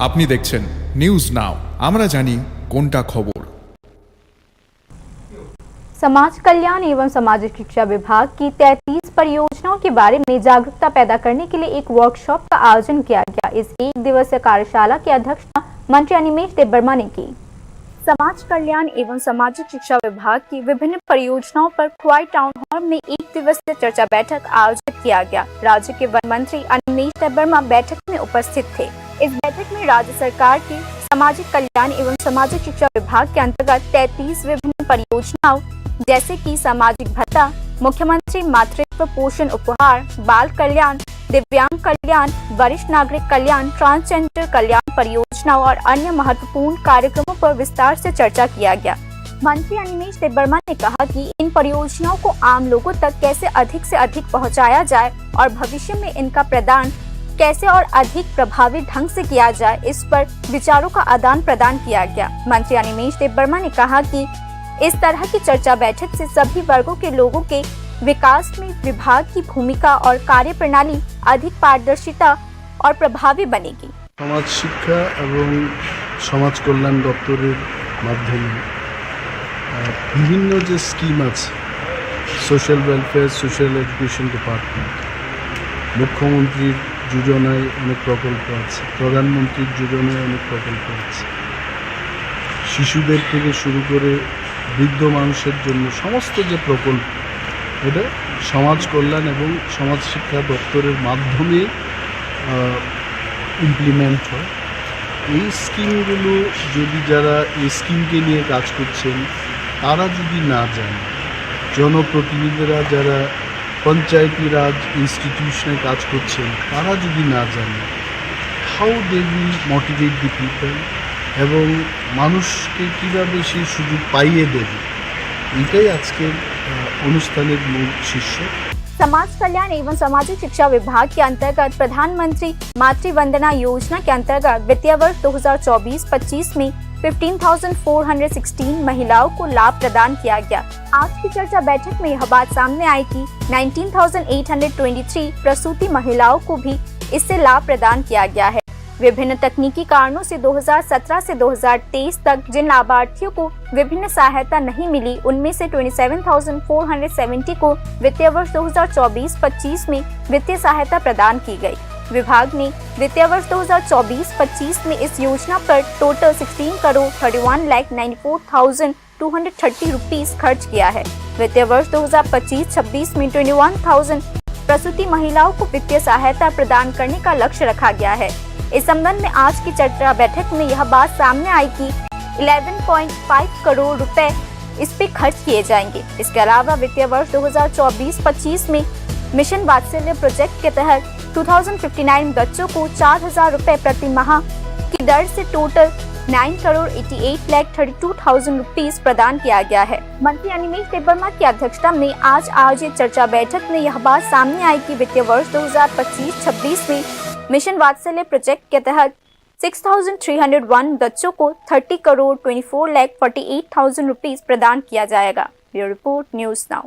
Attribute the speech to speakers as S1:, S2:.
S1: আপনি দেখছেন news now, আমরা জানি কোনটা খবর।
S2: समाज कल्याण एवं सामाजिक शिक्षा विभाग की 33 परियोजनाओं के बारे में जागरूकता पैदा करने के लिए एक वर्कशॉप का आयोजन किया गया। इस एक दिवसीय कार्यशाला की अध्यक्षता मंत्री अनिमेष देबबर्मा ने की। समाज कल्याण एवं सामाजिक शिक्षा विभाग की विभिन्न परियोजनाओं पर खुआई टाउन हॉल में एक दिवसीय चर्चा बैठक आयोजित किया गया। राज्य के वन मंत्री अनिमेष देबबर्मा बैठक में उपस्थित थे। इस बैठक में राज्य सरकार के सामाजिक कल्याण एवं सामाजिक शिक्षा विभाग के अंतर्गत 33 विभिन्न परियोजनाओं जैसे कि सामाजिक भत्ता, मुख्यमंत्री मातृत्व पोषण उपहार, बाल कल्याण, दिव्यांग कल्याण, वरिष्ठ नागरिक कल्याण, ट्रांसजेंडर कल्याण परियोजनाओं और अन्य महत्वपूर्ण कार्यक्रमों पर विस्तार से चर्चा किया गया। मंत्री अनिमेष देबबर्मा ने कहा कि इन परियोजनाओं को आम लोगों तक कैसे अधिक से अधिक पहुंचाया जाए और भविष्य में इनका प्रदान कैसे और अधिक प्रभावी ढंग से किया जाए, इस पर विचारों का आदान प्रदान किया गया। मंत्री अनिमेष देबबर्मा ने कहा कि इस तरह की चर्चा बैठक से सभी वर्गों के लोगों के विकास में विभाग की भूमिका और कार्य प्रणाली अधिक पारदर्शिता और प्रभावी बनेगी।
S3: समाज शिक्षा एवं समाज कल्याण दफ्तरेर माध्यमे विभिन्न जो स्कीम आछे, social welfare, social education department, मुख्यमंत्री योजनाय अनेक प्रकल्प आछे, प्रधानमंत्री योजनाय अनेक प्रकल्प आछे, शिशुदेर थेके शुरू करे বৃদ্ধ মানুষের জন্য সমস্ত যে প্রকল্প, এটা সমাজ কল্যাণ এবং সমাজ শিক্ষা দপ্তরের মাধ্যমে ইমপ্লিমেন্ট হয়। এই স্কিমগুলো যদি যারা এই স্কিমকে নিয়ে কাজ করছেন তারা যদি না জানে, জনপ্রতিনিধিরা যারা পঞ্চায়েতি রাজ ইনস্টিটিউশনে কাজ করছেন তারা যদি না জানে, how they will motivate the people এবং মানুষকে কীভাবে সেই সুযোগ পাইয়ে দেবে, এটাই আজকের অনুষ্ঠানের মূল शीर्षक।
S2: समाज कल्याण एवं सामाजिक शिक्षा विभाग के अंतर्गत प्रधानमंत्री मातृ वंदना योजना के अंतर्गत वित्तीय वर्ष 2024-25 में 15,416 महिलाओं को लाभ प्रदान किया गया। आज की चर्चा बैठक में यह बात सामने आई कि 19,823 प्रसूति महिलाओं को भी इससे लाभ प्रदान किया गया है। विभिन्न तकनीकी कारणों से 2017 से 2023 तक जिन लाभार्थियों को विभिन्न सहायता नहीं मिली, उनमें से 27,470 को वित्तीय वर्ष 2024-25 में वित्तीय सहायता प्रदान की गई। विभाग ने वित्तीय वर्ष 2024-25 में इस योजना पर टोटल 16,31,94,230 रुपीस खर्च किया है। वित्तीय वर्ष 2025-26 में 21,000 प्रसूति महिलाओं को वित्तीय सहायता प्रदान करने का लक्ष्य रखा गया है। इस संबंध में आज की चर्चा बैठक में यह बात सामने आई कि 11.5 करोड़ रुपए इस पे खर्च किए जाएंगे। इसके अलावा वित्तीय वर्ष 2024-25 में मिशन वात्सल्य प्रोजेक्ट के तहत 2059 बच्चों को 4,000 रुपए प्रति माह की दर से टोटल 9,88,32,000 रुपीस प्रदान किया गया है। मंत्री अनिमेष देबबर्मा की अध्यक्षता में आज आयोजित चर्चा बैठक में यह बात सामने आई कि वित्तीय वर्ष 2025-26 में मिशन वात्सल्य प्रोजेक्ट के तहत 6,301 बच्चों को 30,24,48,000 रुपीस प्रदान किया जाएगा। Bureau report, news now.